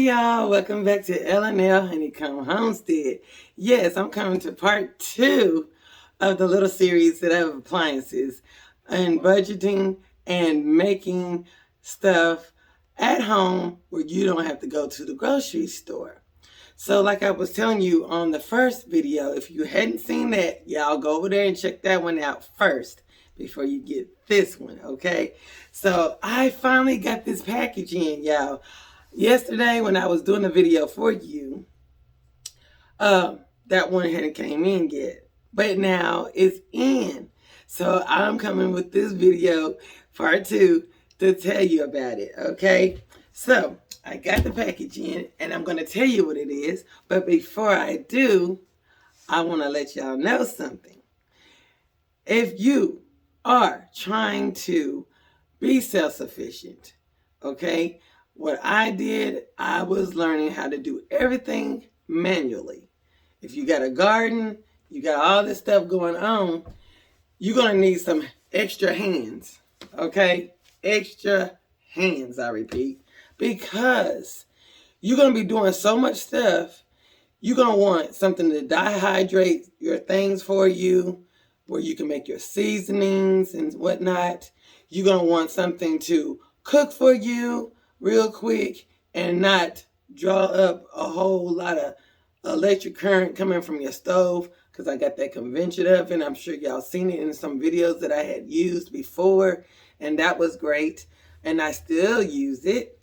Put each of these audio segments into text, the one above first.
Y'all, welcome back to L&L Honeycomb Homestead. Yes, I'm coming to part 2 of the little series that I have appliances and budgeting and making stuff at home where you don't have to go to the grocery store. So like I was telling you on the first video, if you hadn't seen that, y'all go over there and check that one out first before you get this one, okay? So I finally got this package in, y'all. Yesterday when I was doing the video for you, that one hadn't came in yet, but now it's in. So I'm coming with this video, part 2, to tell you about it, okay? So I got the package in and I'm going to tell you what it is, but before I do, I want to let y'all know something. If you are trying to be self-sufficient, okay, what I did, I was learning how to do everything manually. If you got a garden, you got all this stuff going on, you're going to need some extra hands, okay? Extra hands, I repeat, because you're going to be doing so much stuff. You're going to want something to dehydrate your things for you, where you can make your seasonings and whatnot. You're going to want something to cook for you real quick and not draw up a whole lot of electric current coming from your stove, because I got that convention oven. I'm sure y'all seen it in some videos that I had used before, and that was great, and I still use it.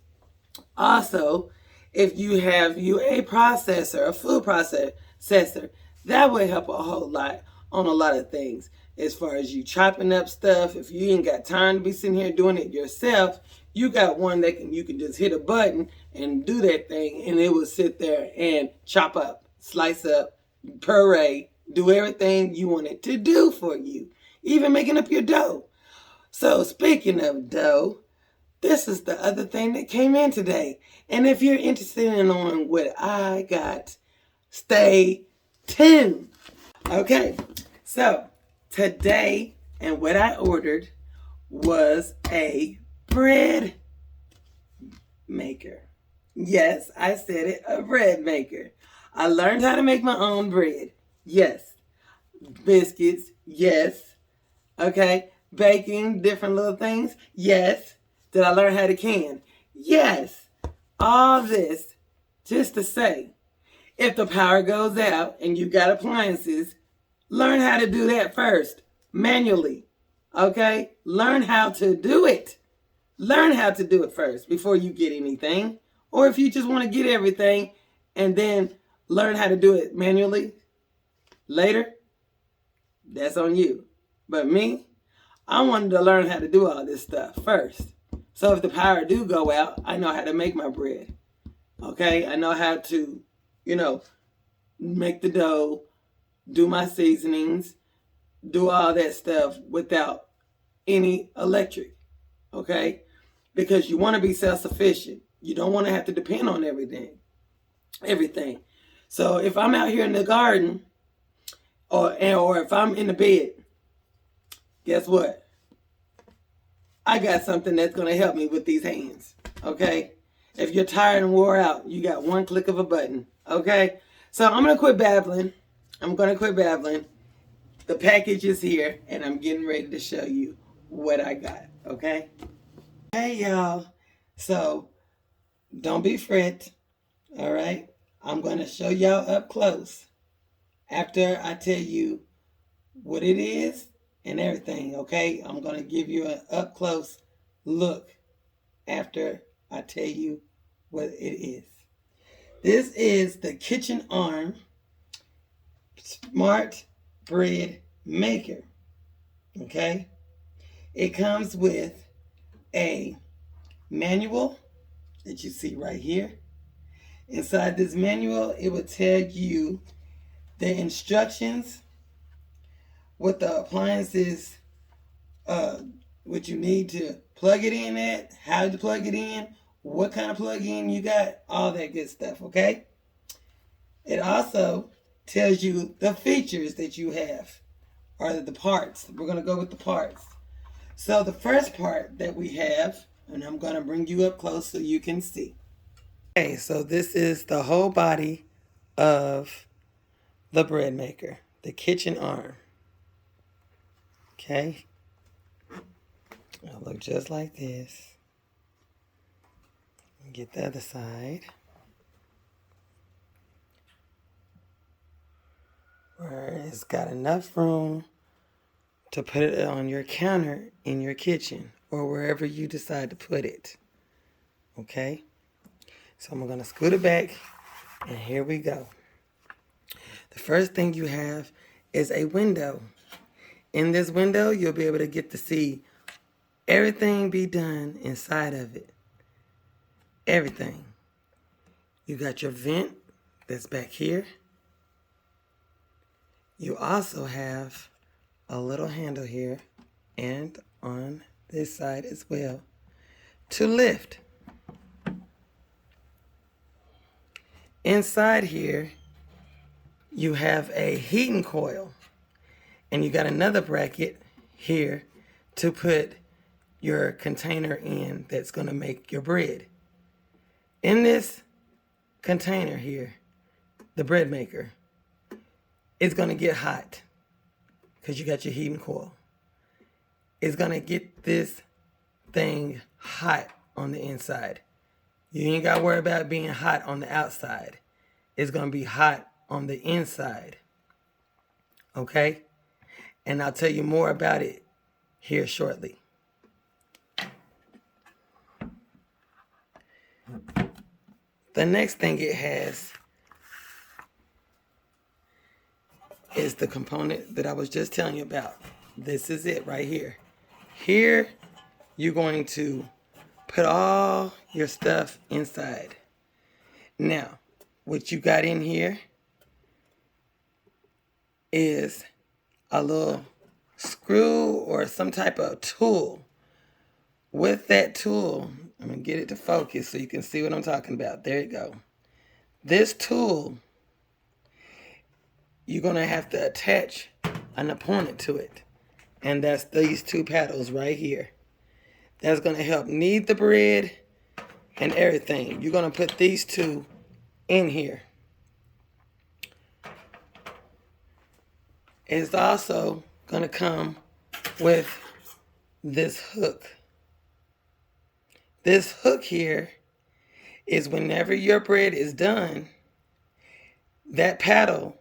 Also, if you have a processor, a food processor, that would help a whole lot on a lot of things. As far as you chopping up stuff, if you ain't got time to be sitting here doing it yourself, you got one that you can just hit a button and do that thing, and it will sit there and chop up, slice up, puree, do everything you want it to do for you, even making up your dough. So speaking of dough, this is the other thing that came in today. And if you're interested in knowing what I got, stay tuned. Okay, so today, and what I ordered was a bread maker. Yes, I said it, a bread maker. I learned how to make my own bread. Yes. Biscuits. Yes. Okay. Baking, different little things. Yes. Did I learn how to can? Yes. All this just to say, if the power goes out and you got appliances, learn how to do that first, manually. Okay? Learn how to do it. Learn how to do it first before you get anything. Or if you just want to get everything and then learn how to do it manually later, that's on you. But me, I wanted to learn how to do all this stuff first. So if the power do go out, I know how to make my bread. Okay? I know how to, make the dough, do my seasonings, do all that stuff without any electric. Okay? Because you want to be self-sufficient. You don't want to have to depend on everything. So if I'm out here in the garden or if I'm in the bed, guess what? I got something that's going to help me with these hands. Okay? If you're tired and wore out, you got one click of a button. Okay? So I'm going to quit babbling. The package is here, and I'm getting ready to show you what I got. Okay? Hey, y'all. So don't be fret. All right? I'm going to show y'all up close after I tell you what it is and everything. Okay? I'm going to give you an up close look after I tell you what it is. This is the Kitchen Arm Smart Bread Maker. Okay? It comes with a manual that you see right here. Inside this manual, it will tell you the instructions, what the appliances, what you need to plug it in at, how to plug it in, what kind of plug-in you got, all that good stuff, okay? It also tells you the features that you have, or the parts. We're going to go with the parts. So the first part that we have, and I'm going to bring you up close so you can see. Okay, so this is the whole body of the bread maker, the kitchen arm. Okay, it'll look just like this. Get the other side. Where it's got enough room to put it on your counter in your kitchen or wherever you decide to put it. Okay, so I'm gonna scoot it back, and here we go. The first thing you have is a window. In this window, you'll be able to get to see everything be done inside of it. Everything. You got your vent that's back here. You also have a little handle here and on this side as well to lift. Inside here, you have a heating coil, and you got another bracket here to put your container in that's going to make your bread. In this container here, the bread maker, it's going to get hot because you got your heating coil. It's going to get this thing hot on the inside. You ain't got to worry about being hot on the outside. It's going to be hot on the inside. Okay? And I'll tell you more about it here shortly. The next thing it has is the component that I was just telling you about. This is it right here. Here, you're going to put all your stuff inside. Now, what you got in here is a little screw or some type of tool. With that tool, I'm going to get it to focus so you can see what I'm talking about. There you go. This tool, you're going to have to attach an opponent to it. And that's these two paddles right here. That's going to help knead the bread and everything. You're going to put these two in here. It's also going to come with this hook. This hook here is whenever your bread is done, that paddle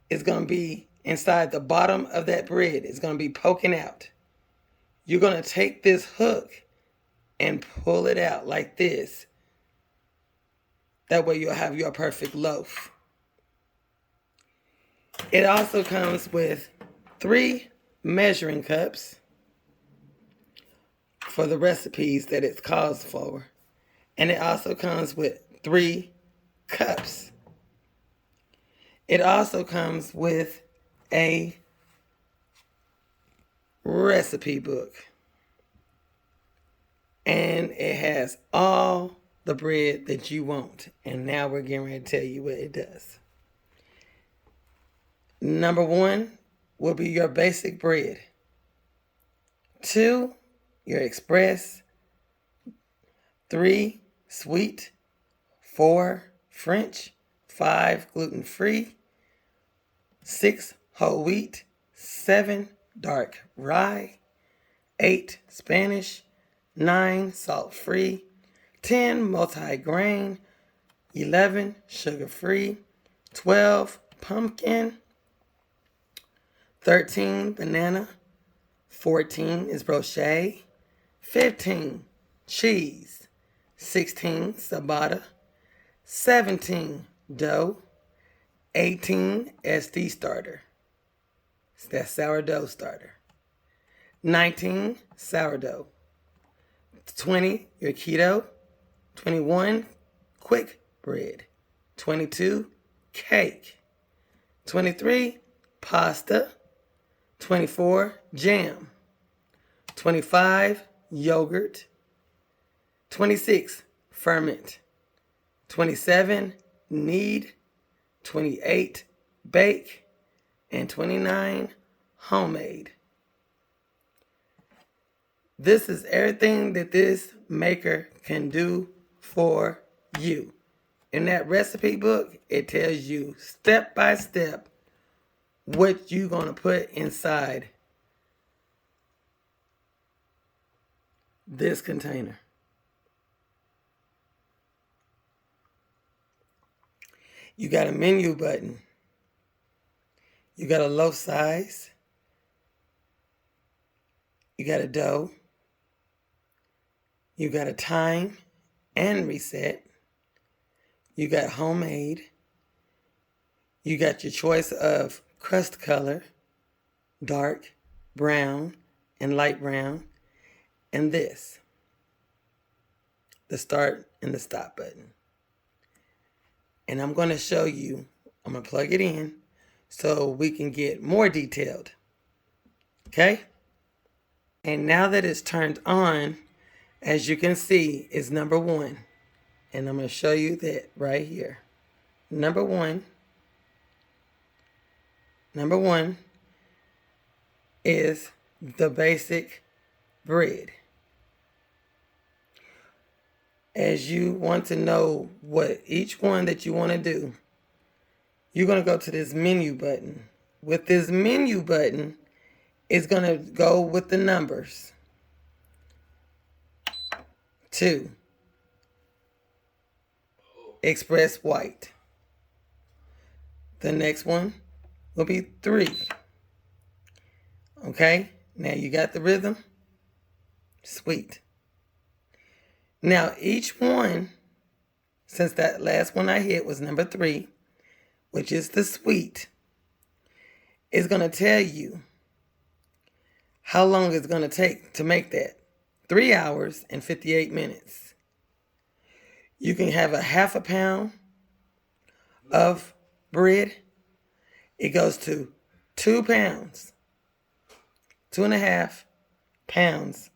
is going to be inside the bottom of that bread. It's going to be poking out. You're going to take this hook and pull it out like this. That way you'll have your perfect loaf. It also comes with 3 measuring cups for the recipes that it calls for. And it also comes with 3 cups. It also comes with a recipe book. And it has all the bread that you want. And now we're getting ready to tell you what it does. Number 1 will be your basic bread. 2, your express. 3, sweet. 4, French. 5, gluten-free. 6, whole wheat. 7, dark rye. 8, Spanish. 9, salt-free. 10, multi-grain. 11, sugar-free. 12, pumpkin. 13, banana. 14 is brochet. 15, cheese. 16, ciabatta. 17, dough. 18, SD starter. It's that sourdough starter. 19, sourdough. 20, your keto. 21, quick bread. 22, cake. 23, pasta. 24, jam. 25, yogurt. 26, ferment. 27, knead. 28, bake. And 29, homemade. This is everything that this maker can do for you. in that recipe book, it tells you step by step what you're going to put inside this container. You got a menu button. You got a loaf size. You got a dough. You got a time and reset. You got homemade. You got your choice of crust color, dark, brown, and light brown. And this, the start and the stop button. And I'm going to show you, I'm going to plug it in so we can get more detailed. Okay? And now that it's turned on, as you can see, it's number 1. And I'm going to show you that right here. Number one is the basic bread. As you want to know what each one that you want to do, you're going to go to this menu button. With this menu button, it's going to go with the numbers. 2. Express white. The next one will be 3. Okay? Now you got the rhythm? Sweet. Now each one, since that last one I hit was number 3, which is the sweet, is going to tell you how long it's going to take to make that. 3 hours and 58 minutes. You can have a half a pound of bread. It goes to 2 pounds, 2.5 pounds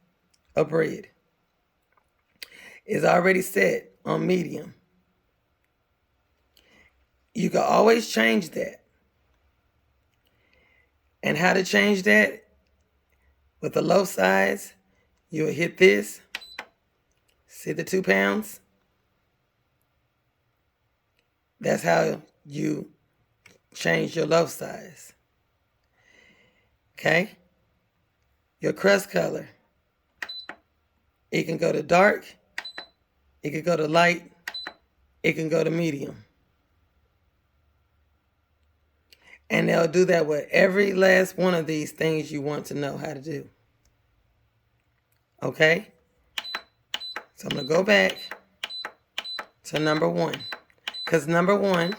of bread. It's already set on medium. You can always change that. And how to change that? With the loaf size, you'll hit this. See the 2 pounds? That's how you change your loaf size. Okay? Your crust color. It can go to dark. It can go to light. It can go to medium. And they'll do that with every last one of these things you want to know how to do. Okay? So I'm going to go back to number 1. Because number 1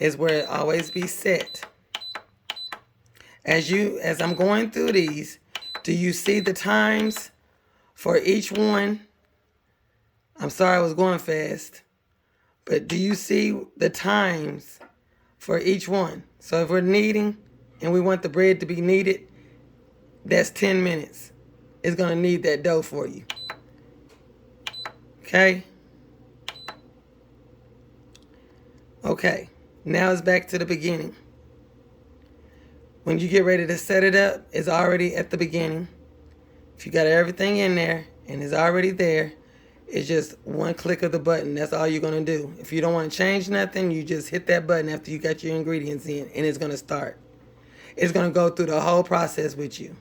is where it always be set. As I'm going through these, do you see the times for each one? I'm sorry I was going fast. But do you see the times for each one? So if we're kneading and we want the bread to be kneaded, that's 10 minutes. It's going to knead that dough for you. Okay? Okay, now it's back to the beginning. When you get ready to set it up, it's already at the beginning. If you got everything in there and it's already there, it's just one click of the button. That's all you're going to do. If you don't want to change nothing, you just hit that button after you got your ingredients in, and it's going to start. It's going to go through the whole process with you.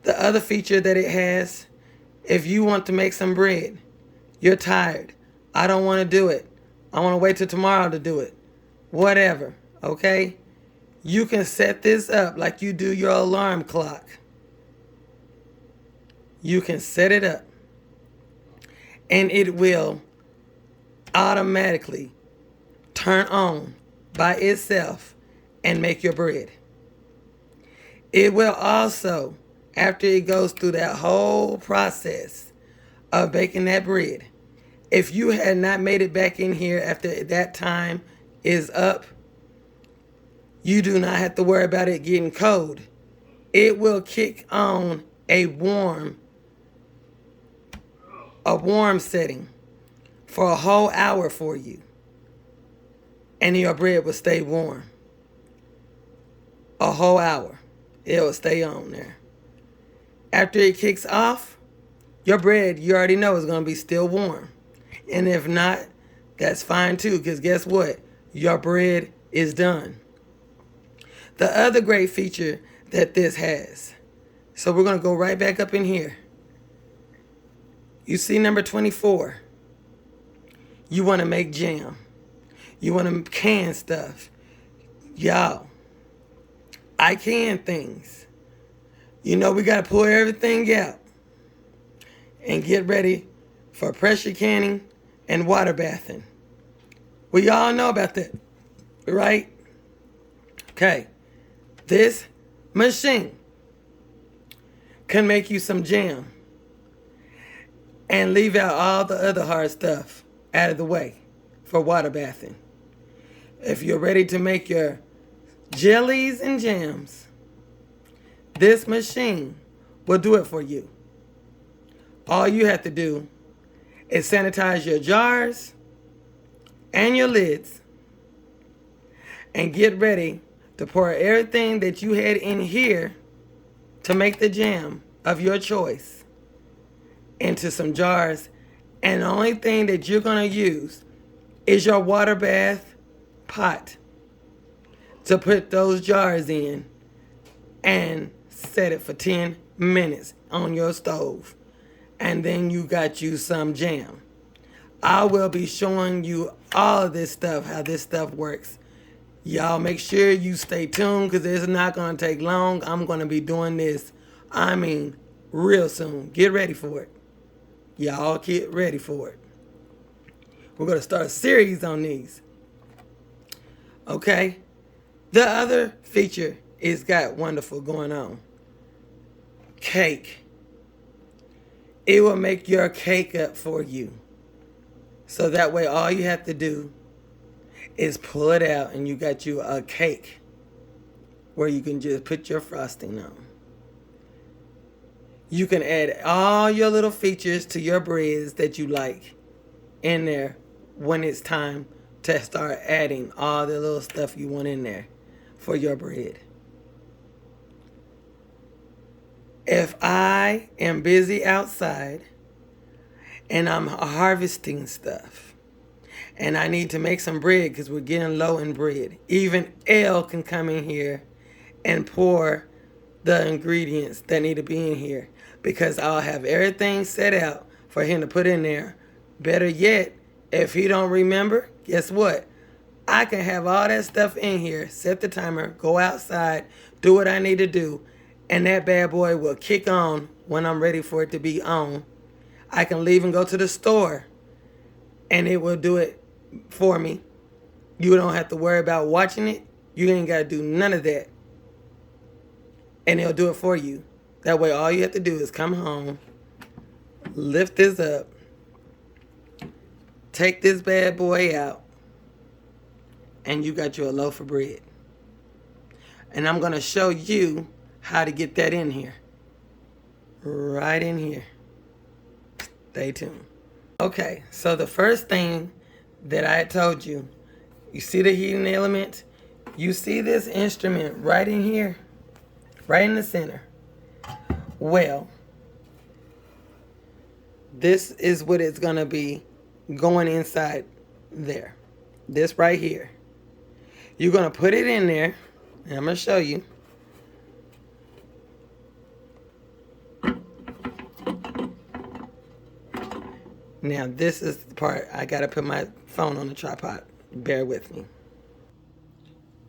The other feature that it has, if you want to make some bread, you're tired. I don't want to do it. I want to wait till tomorrow to do it. Whatever, okay? You can set this up like you do your alarm clock. You can set it up. And it will automatically turn on by itself and make your bread. It will also, after it goes through that whole process of baking that bread, if you had not made it back in here after that time is up, you do not have to worry about it getting cold. It will kick on a warm setting for a whole hour for you. And your bread will stay warm. A whole hour. It will stay on there. After it kicks off, your bread, you already know, is going to be still warm. And if not, That's fine too, because guess what? Your bread is done. The other great feature that this has, so we're going to go right back up in here. You see number 24. You want to make jam. You want to can stuff. Y'all, I can things. You know we got to pull everything out and get ready for pressure canning and water bathing. We all know about that, right? Okay, this machine can make you some jam and leave out all the other hard stuff out of the way for water bathing. If you're ready to make your jellies and jams, this machine will do it for you. All you have to do is sanitize your jars and your lids and get ready to pour everything that you had in here to make the jam of your choice into some jars. And the only thing that you're going to use is your water bath pot to put those jars in and set it for 10 minutes on your stove. And then you got you some jam. I will be showing you all of this stuff, how this stuff works. Y'all make sure you stay tuned because it's not going to take long. I'm going to be doing this, real soon. Get ready for it. Y'all get ready for it. We're going to start a series on these. Okay? The other feature is got wonderful going on. Cake. It will make your cake up for you. So that way all you have to do is pull it out and you got you a cake where you can just put your frosting on. You can add all your little features to your breads that you like in there when it's time to start adding all the little stuff you want in there for your bread. If I am busy outside and I'm harvesting stuff and I need to make some bread because we're getting low in bread, even Elle can come in here and pour the ingredients that need to be in here because I'll have everything set out for him to put in there. Better yet, if he don't remember, guess what? I can have all that stuff in here, set the timer, go outside, do what I need to do, and that bad boy will kick on when I'm ready for it to be on. I can leave and go to the store, and it will do it for me. You don't have to worry about watching it. You ain't got to do none of that. And it'll do it for you. That way, all you have to do is come home, lift this up, take this bad boy out, and you got you a loaf of bread. And I'm going to show you how to get that in here. Right in here. Stay tuned. Okay, so the first thing that I told you, you see the heating element? You see this instrument right in here? Right in the center. Well, this is what it's going to be going inside there. This right here. You're going to put it in there, and I'm going to show you. Now, this is the part I got to put my phone on the tripod. Bear with me.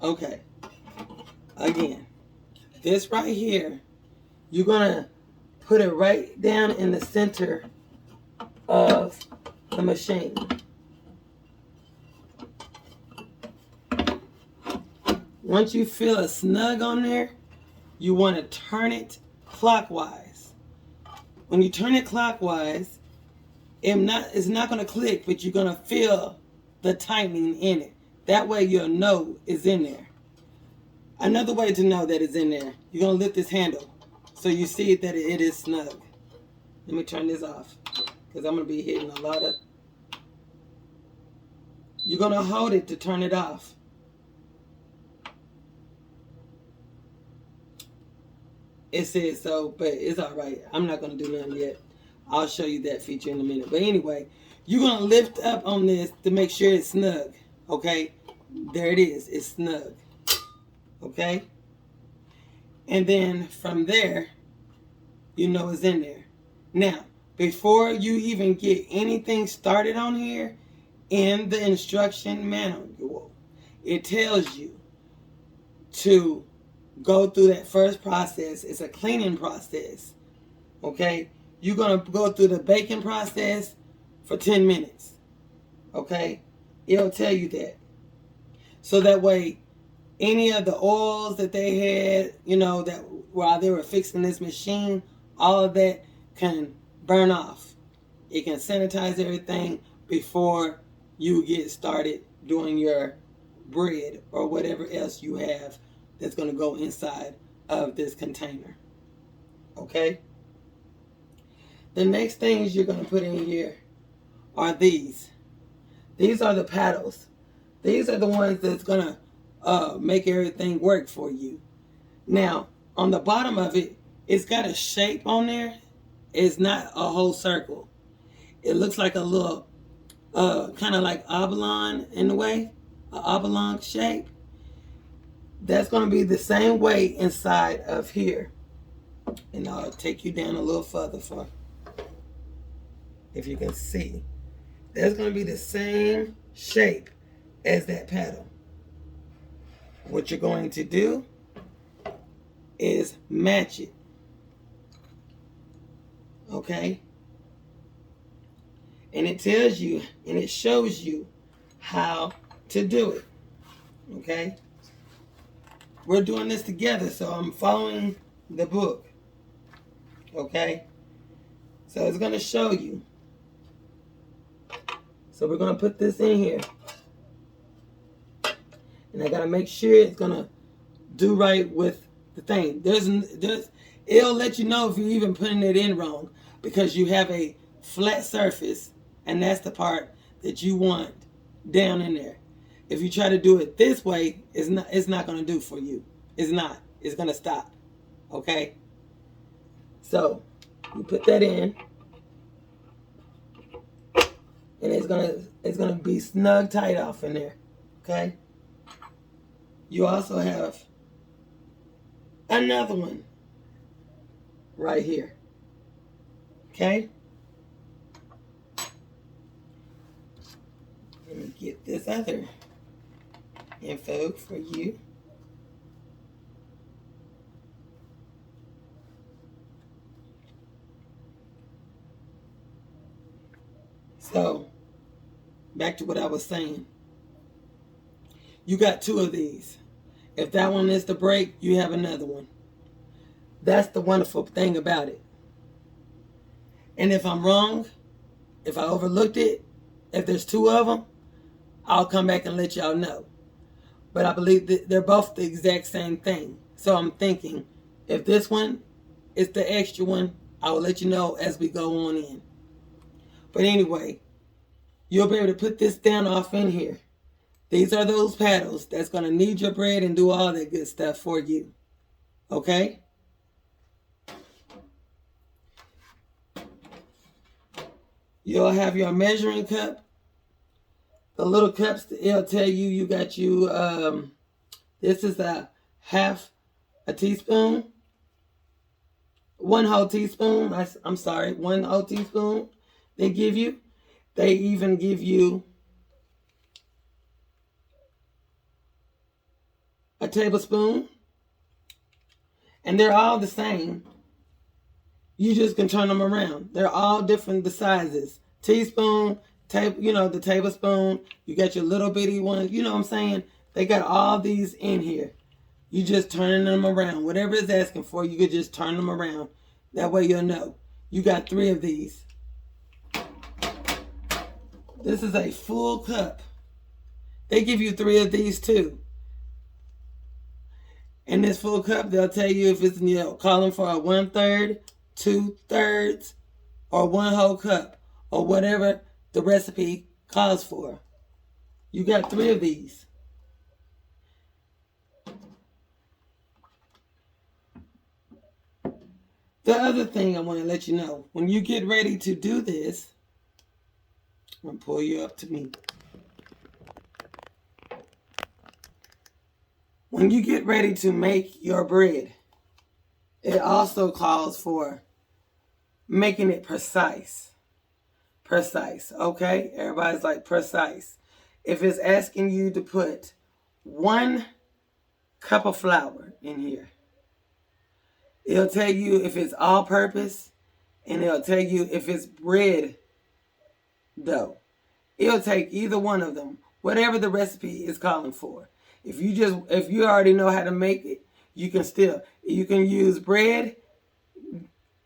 Okay. Again, this right here, you're going to put it right down in the center of the machine. Once you feel a snug on there, you want to turn it clockwise. When you turn it clockwise, it's not going to click, but you're going to feel the tightening in it. That way you'll know it's in there. Another way to know that it's in there, you're going to lift this handle so you see that it is snug. Let me turn this off because I'm going to be hitting a lot of... You're going to hold it to turn it off. It says so, but it's all right. I'm not going to do nothing yet. I'll show you that feature in a minute. But anyway, you're going to lift up on this to make sure it's snug. Okay? There it is. It's snug. Okay? And then from there, you know it's in there. Now, before you even get anything started on here, in the instruction manual, it tells you to go through that first process. It's a cleaning process. Okay? You're going to go through the baking process for 10 minutes. Okay? It'll tell you that. So that way, any of the oils that they had, you know, that while they were fixing this machine, all of that can burn off. It can sanitize everything before you get started doing your bread or whatever else you have that's going to go inside of this container. Okay? The next things you're going to put in here are these. These are the paddles. These are the ones that's going to make everything work for you. Now, on the bottom of it, it's got a shape on there. It's not a whole circle. It looks like a little, kind of like oblong in a way, an oblong shape. That's going to be the same way inside of here. And I'll take you down a little further for, if you can see. That's going to be the same shape as that paddle. What you're going to do is match it. Okay? And it tells you and it shows you how to do it. Okay? We're doing this together, so I'm following the book. Okay? So it's going to show you. So we're going to put this in here. And I got to make sure it's going to do right with the thing. It'll let you know if you're even putting it in wrong, because you have a flat surface, and that's the part that you want down in there. If you try to do it this way, it's not going to do for you. It's not. It's going to stop. Okay? So, you put that in, and it's going to be snug tight off in there. Okay? You also have another one right here. Okay? Let me get this other info for you. So, back to what I was saying. You got two of these. If that one is to break, you have another one. That's the wonderful thing about it. And if I'm wrong, if I overlooked it, if there's two of them, I'll come back and let y'all know. But I believe that they're both the exact same thing. So I'm thinking, if this one is the extra one, I will let you know as we go on in. But anyway, you'll be able to put this down off in here. These are those paddles that's going to knead your bread and do all that good stuff for you. Okay? You'll have your measuring cup. The little cups, it'll tell you you got you, this is a half a teaspoon. 1 whole teaspoon. I'm sorry, 1 whole teaspoon they give you. They even give you a tablespoon. And they're all the same. You just can turn them around. They're all different, the sizes. Teaspoon, the tablespoon. You got your little bitty ones. You know what I'm saying? They got all these in here. You just turning them around. Whatever it's asking for, you could just turn them around. That way you'll know. You got 3 of these. This is a full cup. They give you 3 of these too. In this full cup, they'll tell you if it's, calling for a 1/3, 2/3, or 1 whole cup, or whatever the recipe calls for. You got 3 of these. The other thing I want to let you know, when you get ready to do this, I'm going to pull you up to me. When you get ready to make your bread, it also calls for making it precise. Precise, okay? Everybody's like precise. If it's asking you to put 1 cup of flour in here, it'll tell you if it's all purpose, and it'll tell you if it's bread dough. It'll take either one of them, whatever the recipe is calling for. If you already know how to make it, you can use bread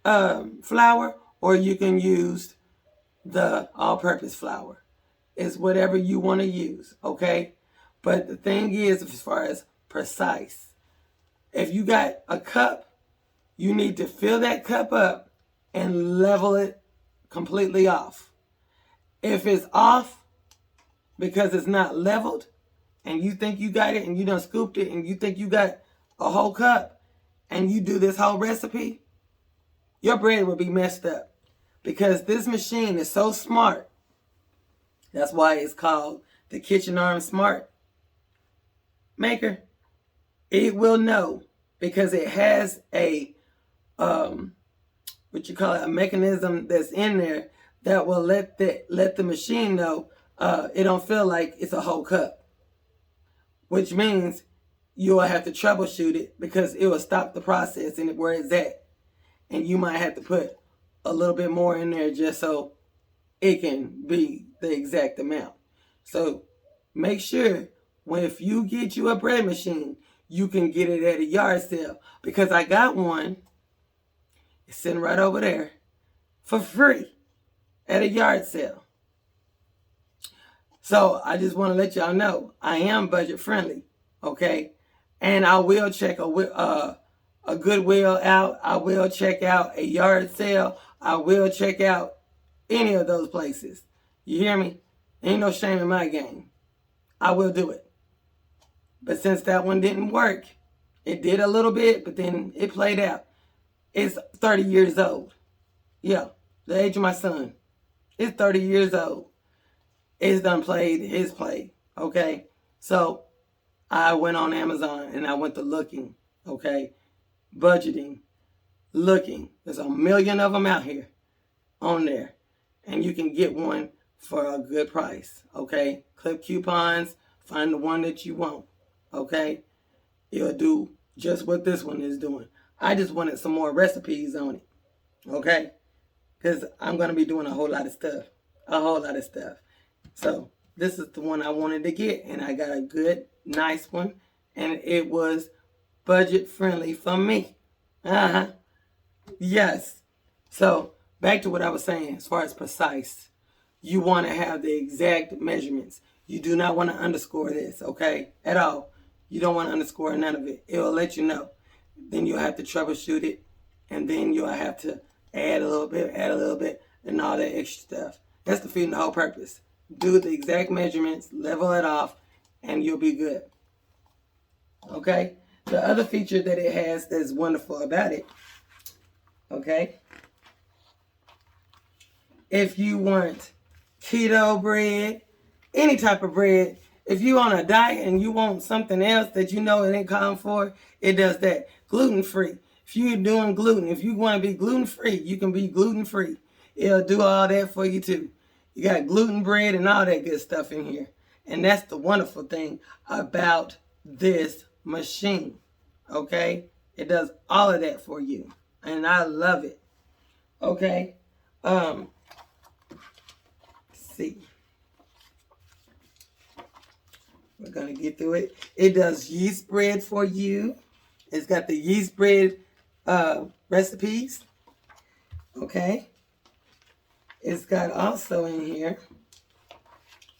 flour, or you can use the all-purpose flour. It's whatever you want to use, okay? But the thing is, as far as precise, if you got a cup, you need to fill that cup up and level it completely off. If it's off because it's not leveled, and you think you got it and you done scooped it and you think you got a whole cup, and you do this whole recipe, your bread will be messed up. Because this machine is so smart. That's why it's called the Kitchen Arm Smart Maker. It will know, because it has a a mechanism that's in there that will let the machine know it don't feel like it's a whole cup. Which means you will have to troubleshoot it, because it will stop the process in it where it's at. And you might have to put a little bit more in there just so it can be the exact amount. So make sure if you get you a bread machine, you can get it at a yard sale, because I got one. It's sitting right over there for free at a yard sale. So I just want to let y'all know I am budget friendly, okay? And I will check a Goodwill out. I will check out a yard sale. I will check out any of those places. You hear me? Ain't no shame in my game. I will do it. But since that one didn't work, it did a little bit, but then it played out. It's 30 years old. Yeah, the age of my son. It's 30 years old. It's done played his play, okay? So I went on Amazon and I went to looking, okay? Budgeting, looking. There's a million of them out here on there. And you can get one for a good price, okay? Clip coupons, find the one that you want, okay? It'll do just what this one is doing. I just wanted some more recipes on it, okay? Because I'm going to be doing a whole lot of stuff. So this is the one I wanted to get, and I got a good, nice one, and it was budget friendly for me. Yes. So back to what I was saying, as far as precise, you want to have the exact measurements. You do not want to underscore this, okay, at all. You don't want to underscore none of it. It will let you know. Then you'll have to troubleshoot it, and then you'll have to add a little bit, and all that extra stuff. That's defeating the whole purpose. Do the exact measurements, level it off, and you'll be good. Okay? The other feature that it has that's wonderful about it, okay? If you want keto bread, any type of bread, if you on a diet and you want something else that you know it ain't calling for, it does that. Gluten-free. If you're doing gluten, if you want to be gluten-free, you can be gluten-free. It'll do all that for you too. You got gluten bread and all that good stuff in here. And that's the wonderful thing about this machine. Okay? It does all of that for you. And I love it. Okay? Let's see. We're going to get through it. It does yeast bread for you. It's got the yeast bread recipes. Okay? It's got also in here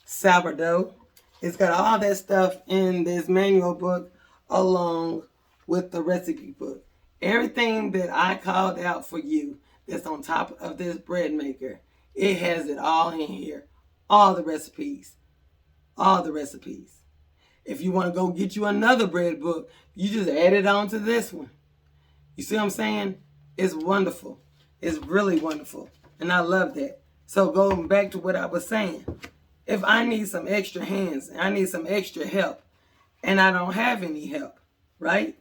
sourdough. It's got all that stuff in this manual book along with the recipe book. Everything that I called out for you that's on top of this bread maker, it has it all in here. All the recipes. All the recipes. If you want to go get you another bread book, you just add it on to this one. You see what I'm saying? It's wonderful. It's really wonderful. And I love that. So going back to what I was saying, if I need some extra hands, and I need some extra help, and I don't have any help, right?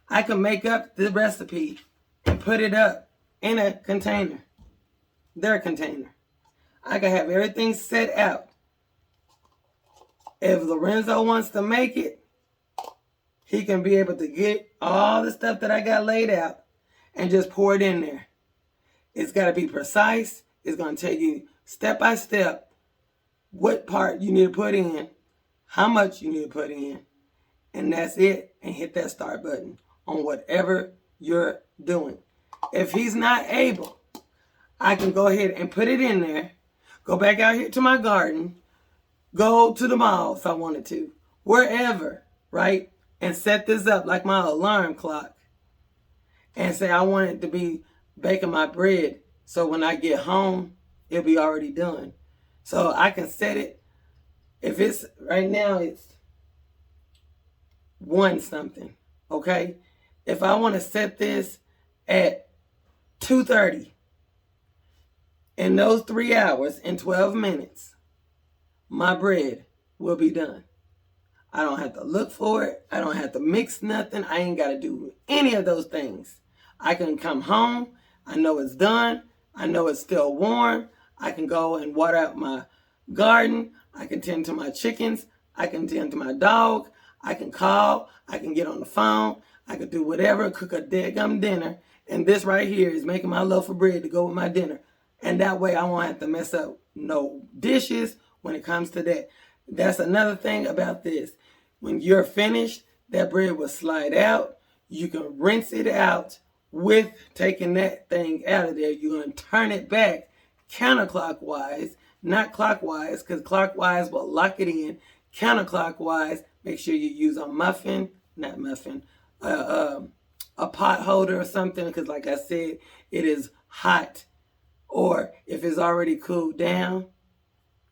I can make up the recipe and put it up in a container, their container. I can have everything set out. If Lorenzo wants to make it, he can be able to get all the stuff that I got laid out and just pour it in there. It's got to be precise. It's going to tell you step by step what part you need to put in, how much you need to put in, and that's it. And hit that start button on whatever you're doing. If he's not able, I can go ahead and put it in there, go back out here to my garden, go to the mall if I wanted to, wherever, right? And set this up like my alarm clock and say I want it to be baking my bread so when I get home, it'll be already done. So I can set it, if it's, right now it's 1 something, okay? If I want to set this at 2:30, in those 3 hours and 12 minutes, my bread will be done. I don't have to look for it. I don't have to mix nothing. I ain't got to do any of those things. I can come home. I know it's done. I know it's still warm. I can go and water out my garden. I can tend to my chickens. I can tend to my dog. I can call. I can get on the phone. I can do whatever, cook a daggum dinner. And this right here is making my loaf of bread to go with my dinner. And that way I won't have to mess up no dishes when it comes to that. That's another thing about this. When you're finished, that bread will slide out. You can rinse it out with taking that thing out of there. You're going to turn it back counterclockwise, not clockwise, because clockwise will lock it in. Counterclockwise, make sure you use a a pot holder or something, because like I said, it is hot. Or if it's already cooled down,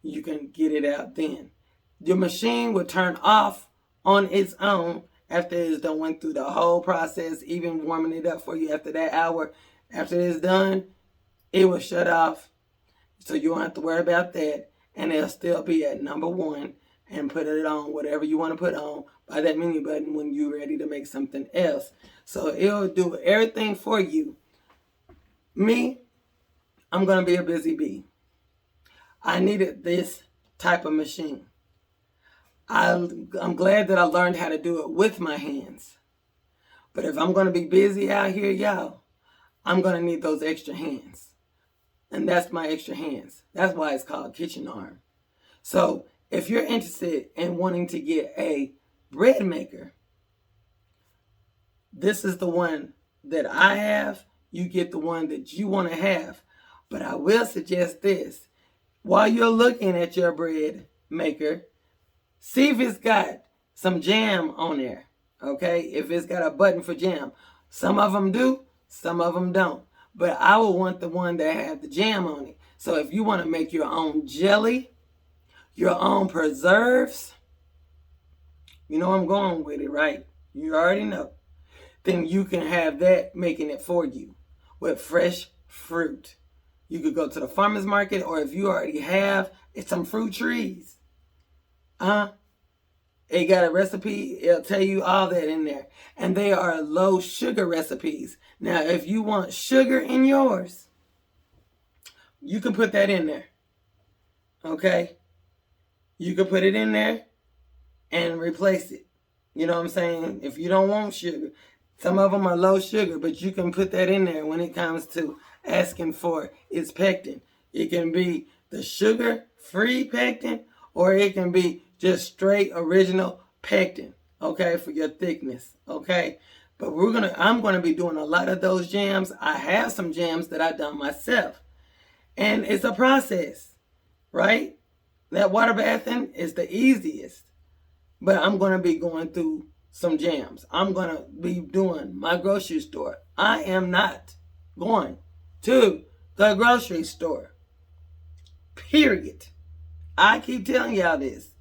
you can get it out then. Your machine will turn off on its own after it's done went through the whole process, even warming it up for you after that hour. After it's done, it will shut off. So you won't have to worry about that. And it'll still be at number 1 and put it on whatever you want to put on by that menu button when you're ready to make something else. So it'll do everything for you. Me, I'm going to be a busy bee. I needed this type of machine. I'm glad that I learned how to do it with my hands. But if I'm going to be busy out here, y'all, I'm going to need those extra hands. And that's my extra hands. That's why it's called kitchen arm. So if you're interested in wanting to get a bread maker, this is the one that I have. You get the one that you want to have. But I will suggest this. While you're looking at your bread maker, see if it's got some jam on there, okay? If it's got a button for jam. Some of them do, some of them don't. But I would want the one that has the jam on it. So if you want to make your own jelly, your own preserves, you know I'm going with it, right? You already know. Then you can have that making it for you with fresh fruit. You could go to the farmer's market, or if you already have some fruit trees, it got a recipe. It'll tell you all that in there. And they are low sugar recipes. Now, if you want sugar in yours, you can put that in there. Okay? You can put it in there and replace it. You know what I'm saying? If you don't want sugar. Some of them are low sugar, but you can put that in there when it comes to asking for its pectin. It can be the sugar-free pectin, or it can be just straight original pectin, okay, for your thickness, okay? But I'm gonna be doing a lot of those jams. I have some jams that I've done myself, and it's a process, right? That water bathing is the easiest, but I'm gonna be going through some jams. I'm gonna be doing my grocery store. I am not going to the grocery store, period. I keep telling y'all this.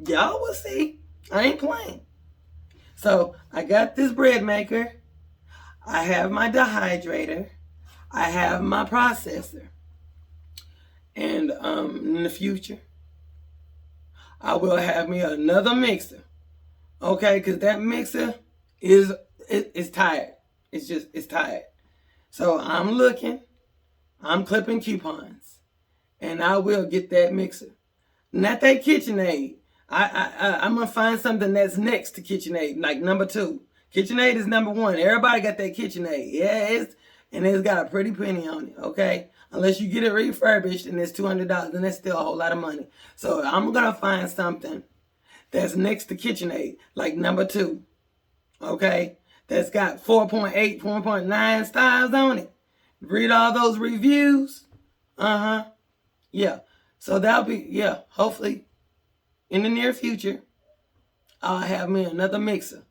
Y'all will see. I ain't playing. So I got this bread maker. I have my dehydrator. I have my processor. And in the future, I will have me another mixer. Okay, because that mixer is tired. It's tired. So I'm looking, I'm clipping coupons, and I will get that mixer. Not that KitchenAid. I'm gonna find something that's next to KitchenAid, like number 2. KitchenAid is number 1. Everybody got that KitchenAid. Yeah, it's got a pretty penny on it. Okay, unless you get it refurbished and it's $200, and that's still a whole lot of money. So I'm gonna find something that's next to KitchenAid, like number 2. Okay, that's got 4.8, 4.9 stars on it. Read all those reviews. Yeah. So that'll be, yeah, hopefully in the near future, I'll have me another mixer.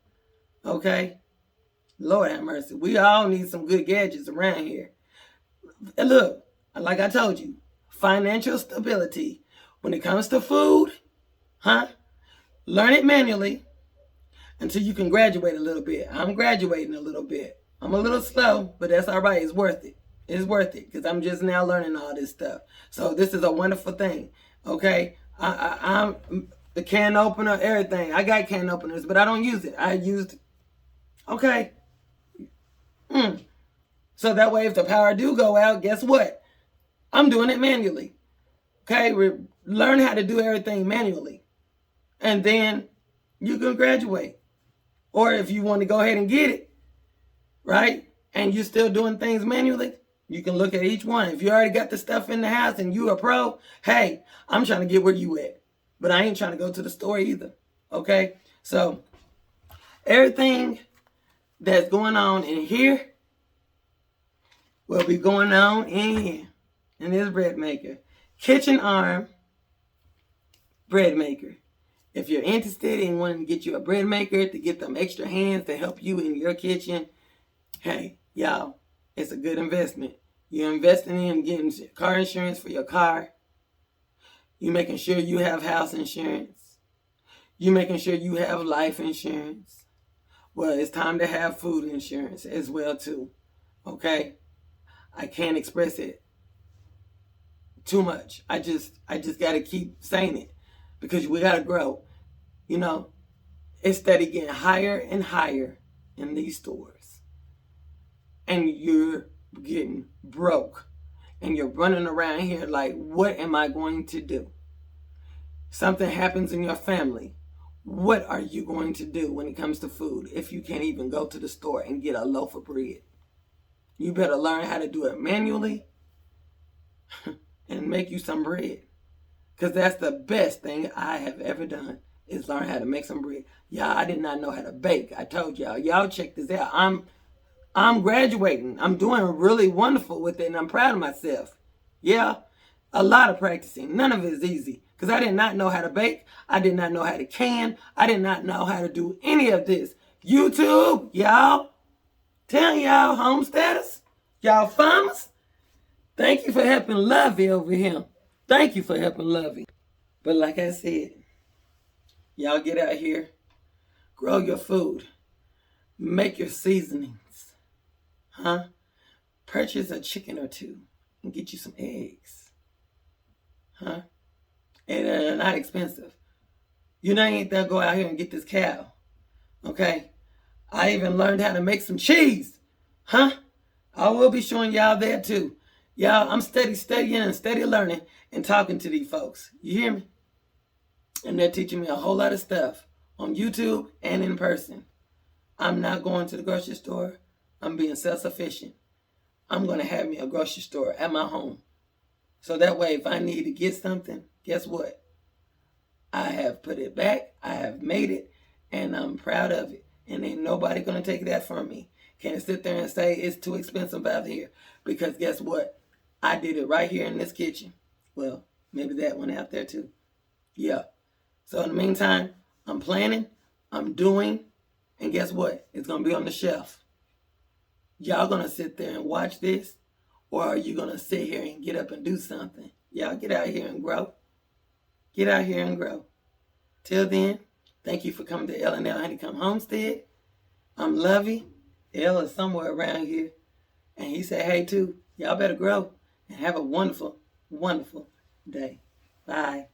Okay? Lord have mercy. We all need some good gadgets around here. And look, like I told you, financial stability. When it comes to food, learn it manually until you can graduate a little bit. I'm graduating a little bit. I'm a little slow, but that's all right. It's worth it. It's worth it because I'm just now learning all this stuff. So this is a wonderful thing. Okay, I'm the can opener, everything. I got can openers, but I don't use it. I used, okay. So that way, if the power do go out, guess what? I'm doing it manually. Okay, learn how to do everything manually, and then you can graduate. Or if you want to go ahead and get it, right, and you're still doing things manually, you can look at each one. If you already got the stuff in the house and you a pro, hey, I'm trying to get where you at. But I ain't trying to go to the store either. Okay? So everything that's going on in here will be going on in here. In this bread maker. Kitchen arm bread maker. If you're interested in wanting to get you a bread maker to get them extra hands to help you in your kitchen, hey, y'all, it's a good investment. You're investing in getting car insurance for your car. You're making sure you have house insurance. You're making sure you have life insurance. Well, it's time to have food insurance as well too. Okay? I can't express it too much. I just got to keep saying it because we got to grow. You know, it's steady getting higher and higher in these stores. And you're getting broke. And you're running around here like, what am I going to do? Something happens in your family. What are you going to do when it comes to food if you can't even go to the store and get a loaf of bread? You better learn how to do it manually and make you some bread. Because that's the best thing I have ever done is learn how to make some bread. Y'all, I did not know how to bake. I told y'all. Y'all check this out. I'm graduating. I'm doing really wonderful with it, and I'm proud of myself. Yeah, a lot of practicing. None of it is easy because I did not know how to bake. I did not know how to can. I did not know how to do any of this. YouTube, y'all. Tell y'all homesteaders, y'all farmers, thank you for helping Lovey over here. Thank you for helping Lovey. But like I said, y'all get out here, grow your food, make your seasonings. Purchase a chicken or two and get you some eggs. And they're not expensive. You know, you ain't gonna go out here and get this cow. Okay? I even learned how to make some cheese. I will be showing y'all that too. Y'all, I'm studying and steady learning and talking to these folks. You hear me? And they're teaching me a whole lot of stuff on YouTube and in person. I'm not going to the grocery store. I'm being self-sufficient. I'm going to have me a grocery store at my home. So that way, if I need to get something, guess what? I have put it back. I have made it. And I'm proud of it. And ain't nobody going to take that from me. Can't sit there and say it's too expensive out here. Because guess what? I did it right here in this kitchen. Well, maybe that one out there too. Yeah. So in the meantime, I'm planning. I'm doing. And guess what? It's going to be on the shelf. Y'all going to sit there and watch this? Or are you going to sit here and get up and do something? Y'all get out here and grow. Get out here and grow. Till then, thank you for coming to L&L Honeycomb Homestead. I'm Lovey. L is somewhere around here. And he said, hey, too. Y'all better grow and have a wonderful, wonderful day. Bye.